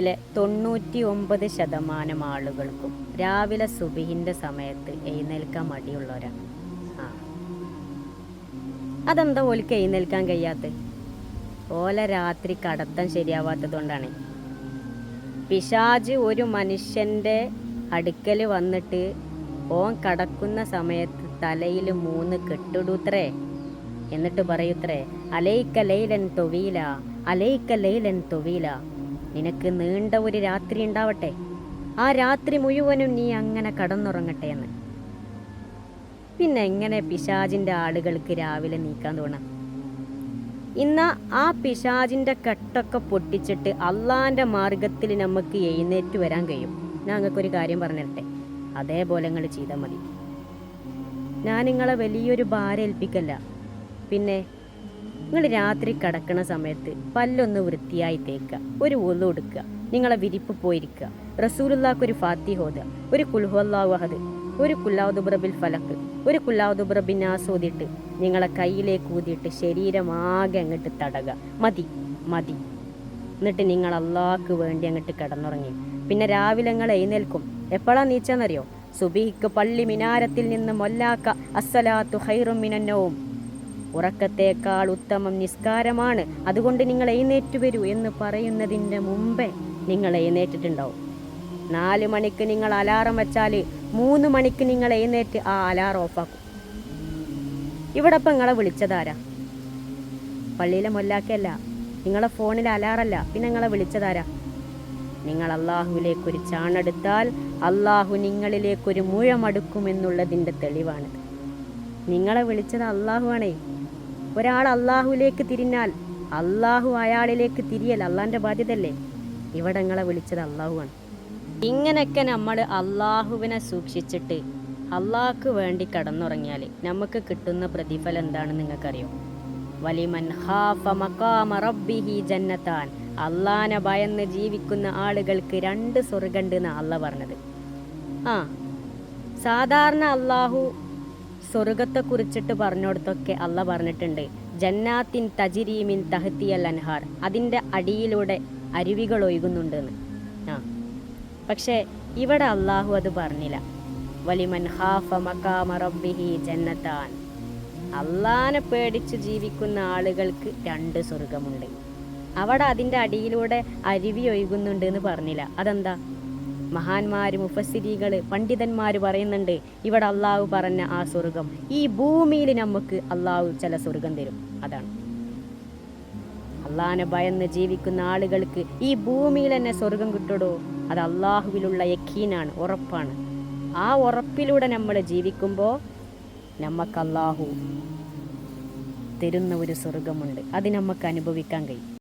പോലെ 99% ആളുകൾക്കും രാവിലെ സുബഹിൻ്റെ സമയത്ത് എഴുന്നേൽക്കാൻ മടിയുള്ളവരാണ്. അതെന്താ ഓൽക്ക് എഴുന്നേൽക്കാൻ കഴിയാത്ത? ഓല രാത്രി കടത്തം ശരിയാവാത്തതുകൊണ്ടാണ്. പിശാച് ഒരു മനുഷ്യൻ്റെ അടുക്കൽ വന്നിട്ട് ഓൻ കടക്കുന്ന സമയത്ത് തലയിൽ 3 കെട്ടിടൂത്രേ. എന്നിട്ട് പറയൂത്രേ, അലൈക്ക ലൈലൻ തൊവീല, അലൈക്ക ലൈലൻ തൊവീല, നിനക്ക് നീണ്ട ഒരു രാത്രി ഉണ്ടാവട്ടെ, ആ രാത്രി മുഴുവനും നീ അങ്ങനെ കടന്നുറങ്ങട്ടെ എന്ന്. പിന്നെ എങ്ങനെ പിശാചിൻ്റെ ആളുകൾക്ക് രാവിലെ നീക്കാൻ തോന്നാം? ഇന്ന് ആ പിശാചിൻ്റെ കെട്ടൊക്കെ പൊട്ടിച്ചിട്ട് അള്ളാൻ്റെ മാർഗത്തിൽ നമുക്ക് എഴുന്നേറ്റ് വരാൻ കഴിയും. ഞാൻ നിങ്ങൾക്കൊരു കാര്യം പറഞ്ഞിട്ടെ, അതേപോലെ നിങ്ങൾ ചെയ്താൽ മതി. ഞാൻ നിങ്ങളെ വലിയൊരു ഭാരം ഏൽപ്പിക്കല്ല. പിന്നെ നിങ്ങൾ രാത്രി കിടക്കുന്ന സമയത്ത് പല്ലൊന്ന് വൃത്തിയായി തേക്കുക, ഒരു ഒളു കൊടുക്കുക, നിങ്ങളെ വിരിപ്പ് പോയിരിക്കുക, റസൂലുള്ളാഹ്ക്ക് ഒരു ഫാത്തിഹ ഓതുക, ഒരു കുൽഹുവല്ലാഹു അഹദ്, ഒരു കുല്ലാഉദുബ്രബിൽ ഫലക്ക്, ഒരു കുല്ലാഉദുബ്രബിൻ നാസ് ഓതിയിട്ട് നിങ്ങളെ കയ്യിലേക്ക് ഊതിയിട്ട് ശരീരമാകെ അങ്ങോട്ട് തടക. മതി മതി. എന്നിട്ട് നിങ്ങൾ അള്ളാഹ്ക്ക് വേണ്ടി അങ്ങോട്ട് കിടന്നുറങ്ങി. പിന്നെ രാവിലെ നിങ്ങൾ എഴുന്നേൽക്കും. എപ്പോഴാണ് നീച്ചാന്നറിയോ? സുബഹിക്ക് പള്ളി മിനാരത്തിൽ നിന്ന് മൊല്ലാക്ക അസ്സലാത്തു ഖൈറും മിനന്നൗം, ഉറക്കത്തേക്കാൾ ഉത്തമം നിസ്കാരമാണ്, അതുകൊണ്ട് നിങ്ങൾ എഴുന്നേറ്റ് വരൂ എന്ന് പറയുന്നതിൻ്റെ മുമ്പേ നിങ്ങൾ എഴുന്നേറ്റിട്ടുണ്ടാവും. 4 മണിക്ക് നിങ്ങൾ അലാറം വെച്ചാൽ 3 മണിക്ക് നിങ്ങൾ എഴുന്നേറ്റ് ആ അലാറം ഓഫാക്കും. ഇവിടെ ഇപ്പം നിങ്ങളെ വിളിച്ചതാരാ? പള്ളിയിലെ മൊല്ലാക്കല്ല, നിങ്ങളെ ഫോണിലെ അലാറല്ല. പിന്നെ നിങ്ങളെ വിളിച്ചതാരാ? നിങ്ങൾ അള്ളാഹുവിലേക്കൊരു ചാണെടുത്താൽ അള്ളാഹു നിങ്ങളിലേക്കൊരു മുഴമടുക്കുമെന്നുള്ളതിൻ്റെ തെളിവാണ്. നിങ്ങളെ വിളിച്ചത് അള്ളാഹുവാണേ. ഒരാൾ അള്ളാഹുവിലേക്ക് തിരിഞ്ഞാൽ അള്ളാഹു അയാളിലേക്ക് തിരിയൽ അള്ളാൻ്റെ ബാധ്യതയല്ലേ? ഇവിടെ നിങ്ങളെ വിളിച്ചത് അള്ളാഹുവാണ്. ഇങ്ങനെയൊക്കെ നമ്മൾ അള്ളാഹുവിനെ സൂക്ഷിച്ചിട്ട് അള്ളാഹ്ക്ക് വേണ്ടി കടന്നുറങ്ങിയാൽ നമുക്ക് കിട്ടുന്ന പ്രതിഫലം എന്താണെന്ന് നിങ്ങൾക്കറിയോ? വലിമൻ ഖാഫ മഖാമ റബ്ബിഹി ജന്നത്താൻ, അള്ളാനെ ഭയന്ന് ജീവിക്കുന്ന ആളുകൾക്ക് 2 സ്വർഗ്ഗമുണ്ട് എന്നാണ് അള്ളാഹ് പറഞ്ഞത്. സാധാരണ അള്ളാഹു സ്വർഗത്തെക്കുറിച്ചിട്ട് പറഞ്ഞോടത്തൊക്കെ അള്ളാഹ് പറഞ്ഞിട്ടുണ്ട്, ജന്നാത്തിൻ തജിരീമിൻ തഹ്തിയൽ അൻഹാർ, അതിൻ്റെ അടിയിലൂടെ അരുവികൾ ഒഴുകുന്നുണ്ടെന്ന്. പക്ഷേ ഇവിടെ അള്ളാഹു അത് പറഞ്ഞില്ല. വലിമൻ ഖാഫ മഖാമ റബ്ബിഹി ജന്നത്താൻ, അള്ളാനെ പേടിച്ച് ജീവിക്കുന്ന ആളുകൾക്ക് 2 സ്വർഗമുണ്ട്. അവിടെ അതിൻ്റെ അടിയിലൂടെ അരുവി ഒഴുകുന്നുണ്ട് എന്ന് പറഞ്ഞില്ല. അതെന്താ? മഹാന്മാർ, മുഫസ്സിരീകൾ, പണ്ഡിതന്മാർ പറയുന്നുണ്ട്, ഇവിടെ അള്ളാഹു പറഞ്ഞ ആ സ്വർഗം ഈ ഭൂമിയിൽ നമുക്ക് അള്ളാഹു ചില സ്വർഗം തരും. അതാണ് അള്ളാനെ ഭയന്ന് ജീവിക്കുന്ന ആളുകൾക്ക് ഈ ഭൂമിയിൽ തന്നെ സ്വർഗം കിട്ടുടോ. അത് അള്ളാഹുവിലുള്ള യഖീനാണ്, ഉറപ്പാണ്. ആ ഉറപ്പിലൂടെ നമ്മൾ ജീവിക്കുമ്പോൾ നമുക്ക് അള്ളാഹു തരുന്ന ഒരു സ്വർഗമുണ്ട്. അത് നമുക്ക് അനുഭവിക്കാൻ കഴിയും.